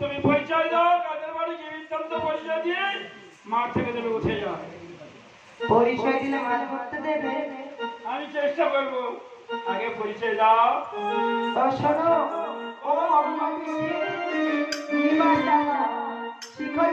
তুমি পরিচয় দাও, কাদের বাড়ি কি বৃত্তান্ত পরিচয় দিয়ে মাঠ থেকে তুমি উঠে যাও। পরিচয় দিলে মাছ করতে দেবে? আমি চেষ্টা করবো, আগে পরিচয় দাও। শোনো, ও শিখর